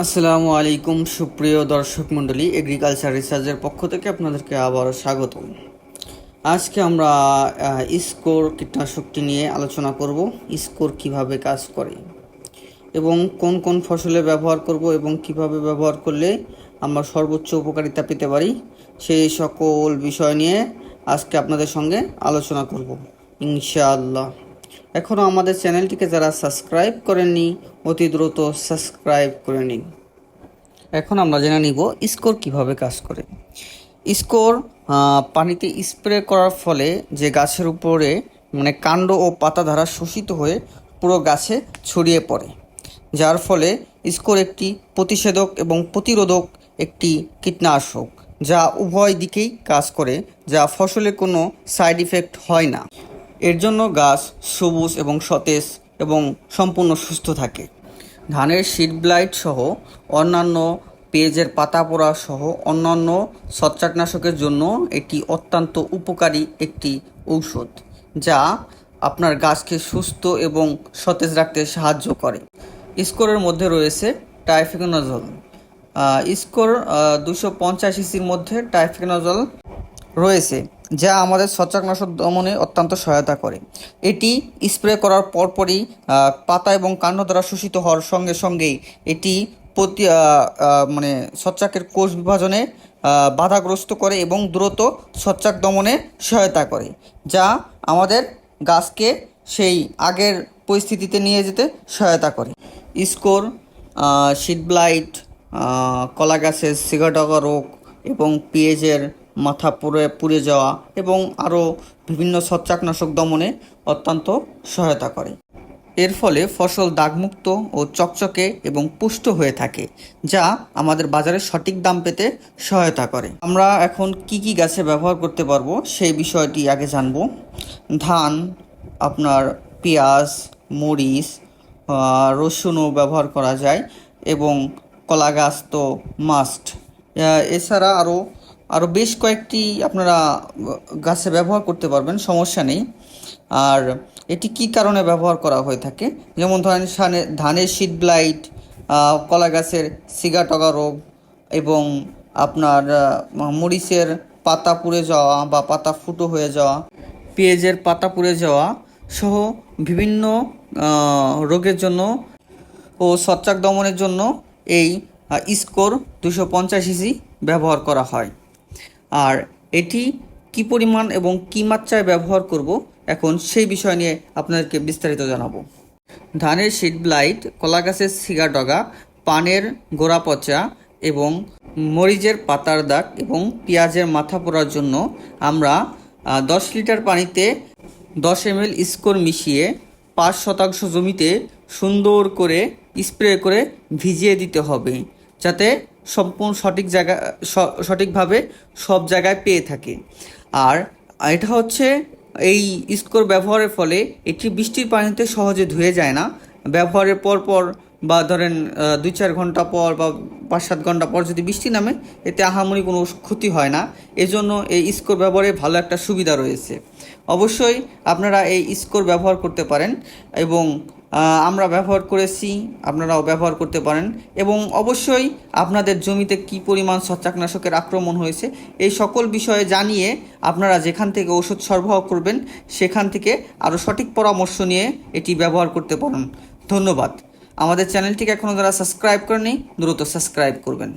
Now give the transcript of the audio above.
আসসালামু আলাইকুম সুপ্রিয় দর্শক মণ্ডলী, এগ্রিকালচার রিসার্চের পক্ষ থেকে আপনাদেরকে আবারও স্বাগত। আজকে আমরা স্কোর কীটনাশকটি নিয়ে আলোচনা করব। স্কোর কিভাবে কাজ করে এবং কোন কোন ফসলে ব্যবহার করব এবং কিভাবে ব্যবহার করলে আমরা সর্বোচ্চ উপকারিতা পেতে পারি, সেই সকল বিষয় নিয়ে আজকে আপনাদের সঙ্গে আলোচনা করব ইনশাআল্লাহ। এখনও আমাদের চ্যানেলটিকে যারা সাবস্ক্রাইব করেননি অতি দ্রুত সাবস্ক্রাইব করে নিন। এখন আমরা জেনে নিব স্কোর কিভাবে কাজ করে। স্কোর পানিতে স্প্রে করার ফলে যে গাছের উপরে কাণ্ড ও পাতা দ্বারা শোষিত হয়ে পুরো গাছে ছড়িয়ে পড়ে, যার ফলে স্কোর একটি প্রতিষেধক এবং প্রতিরোধক একটি কীটনাশক, যা উভয় দিকেই কাজ করে, যা ফসলে কোনো সাইড ইফেক্ট হয় না। এর জন্য গাছ সবুজ এবং সতেজ এবং সম্পূর্ণ সুস্থ থাকে। ধানের সিড ব্লাইট সহ অন্যান্য পেঁয়াজের পাতা পোড়া সহ অন্যান্য ছত্রাকনাশকের জন্য এটি অত্যন্ত উপকারী একটি ঔষধ, যা আপনার গাছকে সুস্থ এবং সতেজ রাখতে সাহায্য করে। স্কোরের মধ্যে রয়েছে টাইফেনজল। স্কোর 250 সিসির মধ্যে টাইফেনজল রয়েছে, যা আমাদের ছত্রাকনাশক দমনে অত্যন্ত সহায়তা করে। এটি স্প্রে করার পরপরই পাতা এবং কাণ্ড দ্বারা শোষিত হওয়ার সঙ্গে সঙ্গেই এটি ছত্রাকের কোষ বিভাজনে বাধাগ্রস্ত করে এবং দ্রুত ছত্রাক দমনে সহায়তা করে, যা আমাদের গাছকে সেই আগের পরিস্থিতিতে নিয়ে যেতে সহায়তা করে। স্কোর সিড ব্লাইট, কলা গাছের সিগাডগা রোগ এবং পেঁয়াজের মাথা পুড়ে যাওয়া এবং আরও বিভিন্ন ছত্রাকনাশক দমনে অত্যন্ত সহায়তা করে। এর ফলে ফসল দাগমুক্ত ও চকচকে এবং পুষ্ট হয়ে থাকে, যা আমাদের বাজারে সঠিক দাম পেতে সহায়তা করে। আমরা এখন কি কি গাছে ব্যবহার করতে পারবো সেই বিষয়টি আগে জানব। ধান, আপনার পেঁয়াজ, মরিচ, রসুনও ব্যবহার করা যায় এবং কলা গাছ তো মাস্ট। এছাড়া আরও বেশ কয়েকটি আপনারা গাছে ব্যবহার করতে পারবেন, সমস্যা নেই। আর এটি কি কারণে ব্যবহার করা হয়ে থাকে, যেমন ধরেন ধানের সিড ব্লাইট, কলা গাছের সিগাটগা রোগ এবং আপনার মরিচের পাতা পুড়ে যাওয়া বা পাতা ফুটো হয়ে যাওয়া, পেঁয়াজের পাতা পুড়ে যাওয়া সহ বিভিন্ন রোগের জন্য ও ছত্রাক দমনের জন্য এই স্কোর 250 সিসি ব্যবহার করা হয়। আর এটি কি পরিমাণ এবং কি মাত্রায় ব্যবহার করব, এখন সেই বিষয় নিয়ে আপনাদেরকে বিস্তারিত জানাবো। ধানের সিড ব্লাইট, কলা গাছের সিগাডগা, পানের গোড়া পচা এবং মরিচের পাতার দাগ এবং পেঁয়াজের মাথা পোড়ার জন্য আমরা 10 লিটার পানিতে 10 ml স্কোর মিশিয়ে 5% জমিতে সুন্দর করে স্প্রে করে ভিজিয়ে দিতে হবে, যাতে সম্পূর্ণ সঠিকভাবে সব জায়গায় পেয়ে থাকে। আর এটা হচ্ছে এই স্কোর ব্যবহারের ফলে এটি বৃষ্টির পানিতে সহজে ধুয়ে যায় না। ব্যবহারের পর বা ধরেন 2-4 ঘন্টা পর বা 5-7 ঘন্টা পর যদি বৃষ্টি নামে, এতে আহামরি কোনো ক্ষতি হয় না। এজন্য এই স্কোর ব্যবহারে ভালো একটা সুবিধা রয়েছে। অবশ্যই আপনারা এই স্কোর ব্যবহার করতে পারেন এবং আমরা ব্যবহার করেছি, আপনারাও ব্যবহার করতে পারেন। এবং অবশ্যই আপনাদের জমিতে কী পরিমাণ ছত্রাকনাশকের আক্রমণ হয়েছে এই সকল বিষয়ে জানিয়ে আপনারা যেখান থেকে ওষুধ সরবরাহ করবেন সেখান থেকে আরও সঠিক পরামর্শ নিয়ে এটি ব্যবহার করতে পারেন। ধন্যবাদ। আমাদের চ্যানেলটিকে এখনও যারা সাবস্ক্রাইব করেনি দ্রুত সাবস্ক্রাইব করবেন।